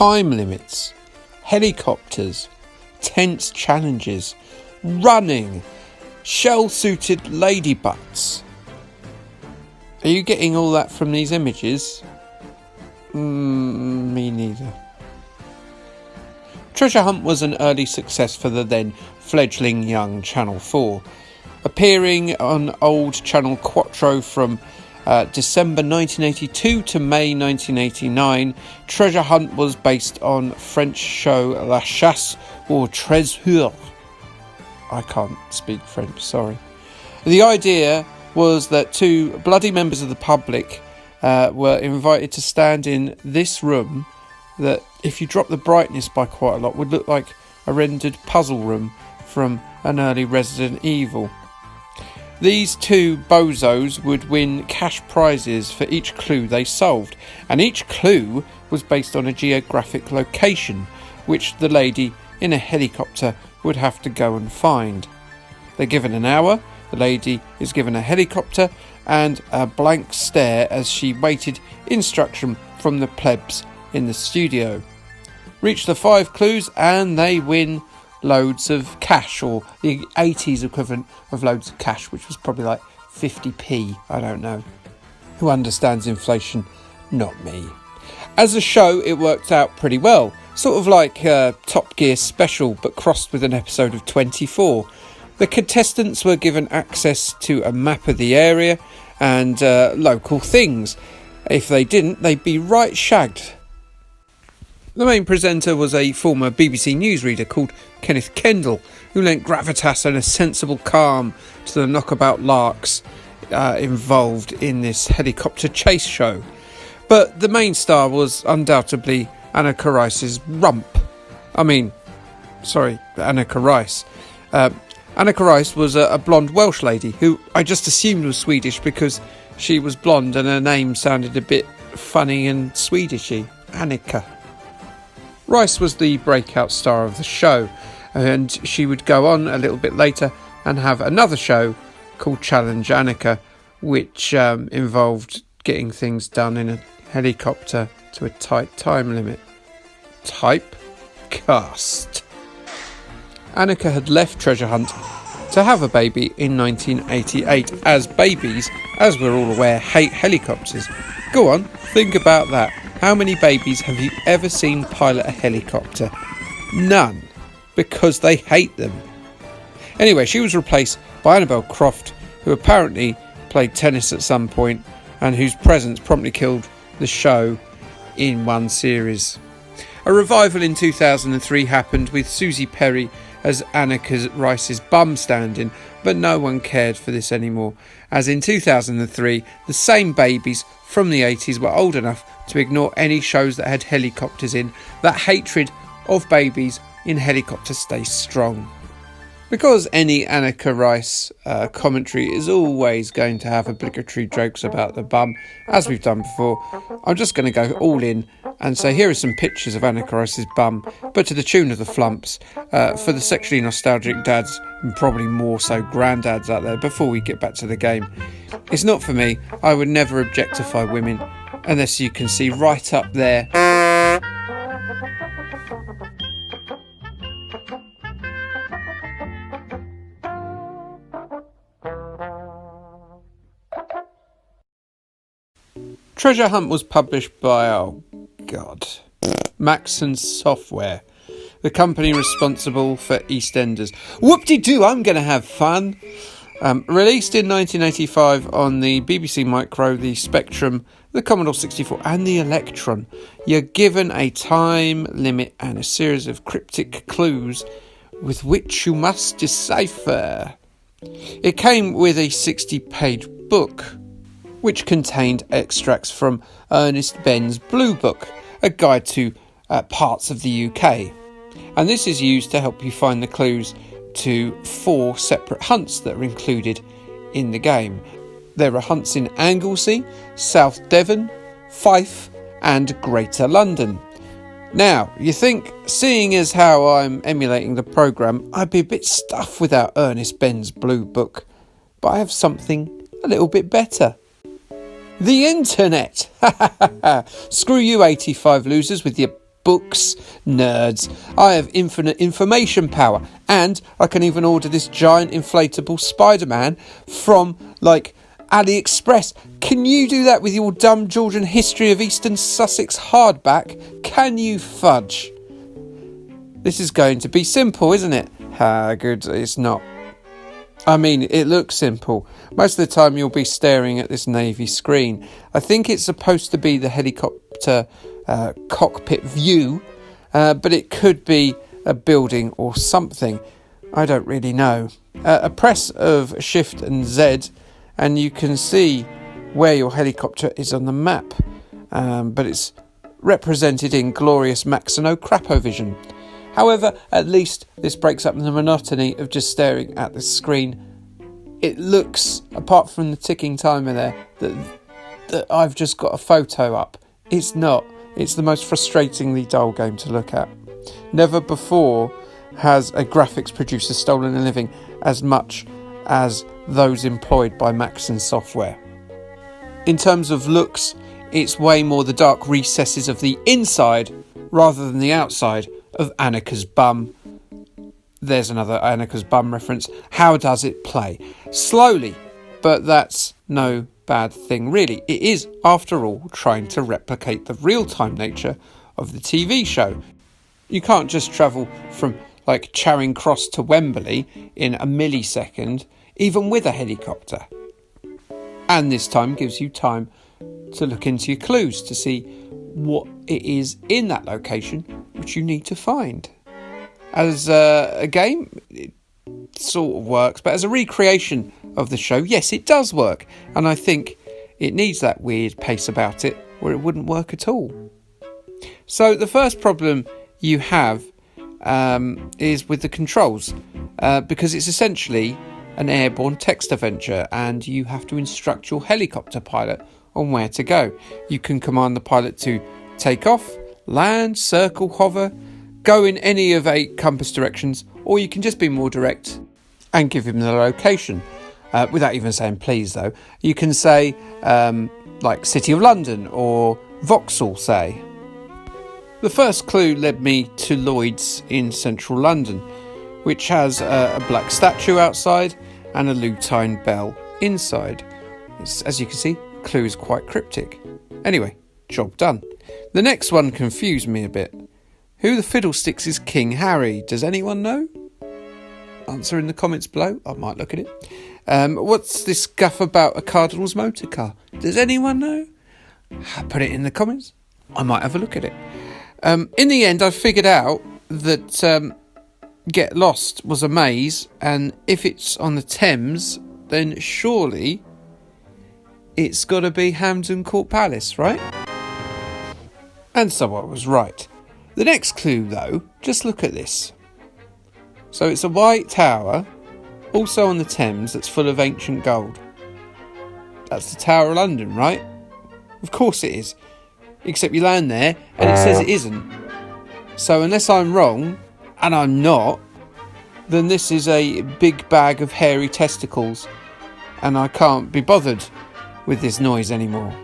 time limits, helicopters, tense challenges, running, shell-suited lady butts. Are you getting all that from these images? Me neither. Treasure Hunt was an early success for the then fledgling young Channel 4. Appearing on old Channel Quattro from December 1982 to May 1989, Treasure Hunt was based on French show La Chasse au Trésor. I can't speak French, sorry. The idea was that two bloody members of the public were invited to stand in this room that, if you drop the brightness by quite a lot, would look like a rendered puzzle room from an early Resident Evil. These two bozos would win cash prizes for each clue they solved, and each clue was based on a geographic location, which the lady in a helicopter would have to go and find. They're given an hour, the lady is given a helicopter and a blank stare as she waited instruction from the plebs in the studio. Reach the 5 clues and they win loads of cash, or the 80s equivalent of loads of cash, which was probably like 50p, I don't know. Who understands inflation? Not me. As a show, it worked out pretty well, sort of like Top Gear Special, but crossed with an episode of 24. The contestants were given access to a map of the area and local things. If they didn't, they'd be right shagged. The main presenter was a former BBC newsreader called Kenneth Kendall, who lent gravitas and a sensible calm to the knockabout larks involved in this helicopter chase show. But the main star was undoubtedly Anneke Rice's rump. Anneke Rice. Anneke Rice was a blonde Welsh lady who I just assumed was Swedish because she was blonde and her name sounded a bit funny and Swedishy. Anneke. Rice was the breakout star of the show, and she would go on a little bit later and have another show called Challenge Anneke, which involved getting things done in a helicopter to a tight time limit. Typecast. Anneke had left Treasure Hunt to have a baby in 1988, as babies, as we're all aware, hate helicopters. Go on, think about that. How many babies have you ever seen pilot a helicopter? None, because they hate them. Anyway, she was replaced by Annabel Croft, who apparently played tennis at some point and whose presence promptly killed the show in one series. A revival in 2003 happened with Susie Perry as Anneke Rice's bum stand-in, but no one cared for this anymore, as in 2003 the same babies from the 80s were old enough to ignore any shows that had helicopters in. That hatred of babies in helicopters stays strong. Because any Anneke Rice commentary is always going to have obligatory jokes about the bum, as we've done before, I'm just going to go all in and say here are some pictures of Anneke Rice's bum, but to the tune of the flumps, for the sexually nostalgic dads, and probably more so granddads out there, before we get back to the game. It's not for me. I would never objectify women, unless you can see right up there. Treasure Hunt was published by, Maxon Software, the company responsible for EastEnders. Whoop-de-doo, I'm going to have fun. Released in 1985 on the BBC Micro, the Spectrum, the Commodore 64 and the Electron, you're given a time limit and a series of cryptic clues with which you must decipher. It came with a 60-page book, which contained extracts from Ernest Benn's Blue Book, a guide to parts of the UK. And this is used to help you find the clues to 4 separate hunts that are included in the game. There are hunts in Anglesey, South Devon, Fife and Greater London. Now, you think, seeing as how I'm emulating the programme, I'd be a bit stuffed without Ernest Benn's Blue Book. But I have something a little bit better. The internet! Screw you 85 losers with your books, nerds. I have infinite information power, and I can even order this giant inflatable Spider-Man from, AliExpress. Can you do that with your dumb Georgian History of Eastern Sussex hardback? Can you fudge? This is going to be simple, isn't it? Good, it's not. I mean, it looks simple. Most of the time you'll be staring at this navy screen. I think it's supposed to be the helicopter cockpit view, but it could be a building or something. I don't really know. A press of Shift and Z and you can see where your helicopter is on the map, but it's represented in glorious Maxino Crapovision. However, at least this breaks up the monotony of just staring at the screen. It looks, apart from the ticking timer there, that I've just got a photo up. It's not. It's the most frustratingly dull game to look at. Never before has a graphics producer stolen a living as much as those employed by Maxon Software. In terms of looks, it's way more the dark recesses of the inside rather than the outside of Annika's bum. There's another Annika's bum reference. How does it play? Slowly, but that's no bad thing really. It is, after all, trying to replicate the real-time nature of the TV show. You can't just travel from Charing Cross to Wembley in a millisecond, even with a helicopter. And this time gives you time to look into your clues to see what it is in that location which you need to find. As a game, it sort of works, but as a recreation of the show, yes, it does work. And I think it needs that weird pace about it, or it wouldn't work at all. So the first problem you have is with the controls, because it's essentially an airborne text adventure, and you have to instruct your helicopter pilot on where to go. You can command the pilot to take off, land, circle, hover, go in any of 8 compass directions, or you can just be more direct and give him the location. Without even saying please, though. You can say, City of London or Vauxhall, say. The first clue led me to Lloyd's in central London, which has a black statue outside and a lutine bell inside. As you can see, the clue is quite cryptic. Anyway, job done. The next one confused me a bit. Who the fiddlesticks is King Harry? Does anyone know? Answer in the comments below. I might look at it. What's this guff about a Cardinal's motor car? Does anyone know? Put it in the comments. I might have a look at it. In the end, I figured out that Get Lost was a maze, and if it's on the Thames, then surely it's got to be Hampton Court Palace, right? And so I was right. The next clue, though, just look at this. So it's a white tower, also on the Thames, that's full of ancient gold. That's the Tower of London, right? Of course it is. Except you land there and it says it isn't. So unless I'm wrong, and I'm not, then this is a big bag of hairy testicles, and I can't be bothered with this noise anymore.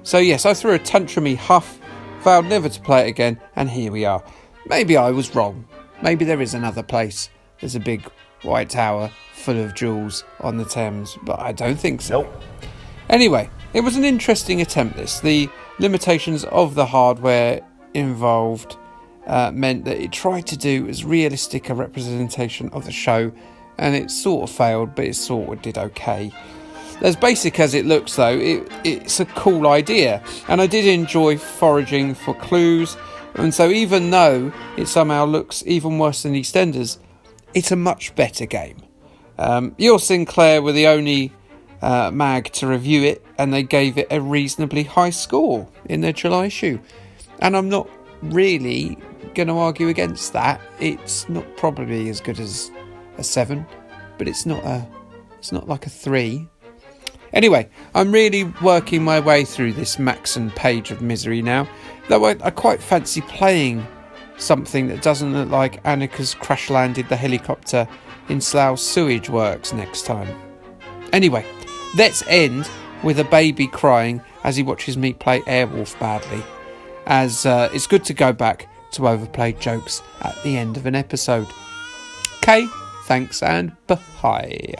So yes, I threw a tantrumy huff, vowed never to play it again, and here we are. Maybe I was wrong. Maybe there is another place. There's a big white tower full of jewels on the Thames, but I don't think so. Nope. Anyway, it was an interesting attempt, this. The limitations of the hardware involved meant that it tried to do as realistic a representation of the show, and it sort of failed, but it sort of did okay. As basic as it looks, though, it's a cool idea, and I did enjoy foraging for clues, and so even though it somehow looks even worse than EastEnders, it's a much better game. Your Sinclair were the only mag to review it, and they gave it a reasonably high score in their July issue, and I'm not really going to argue against that. It's not probably as good as a 7, but it's not like a 3. Anyway, I'm really working my way through this Maxon page of misery now, though I quite fancy playing something that doesn't look like Annika's crash-landed the helicopter in Slough's sewage works next time. Anyway, let's end with a baby crying as he watches me play Airwolf badly. as it's good to go back to overplayed jokes at the end of an episode. Okay, thanks and bye.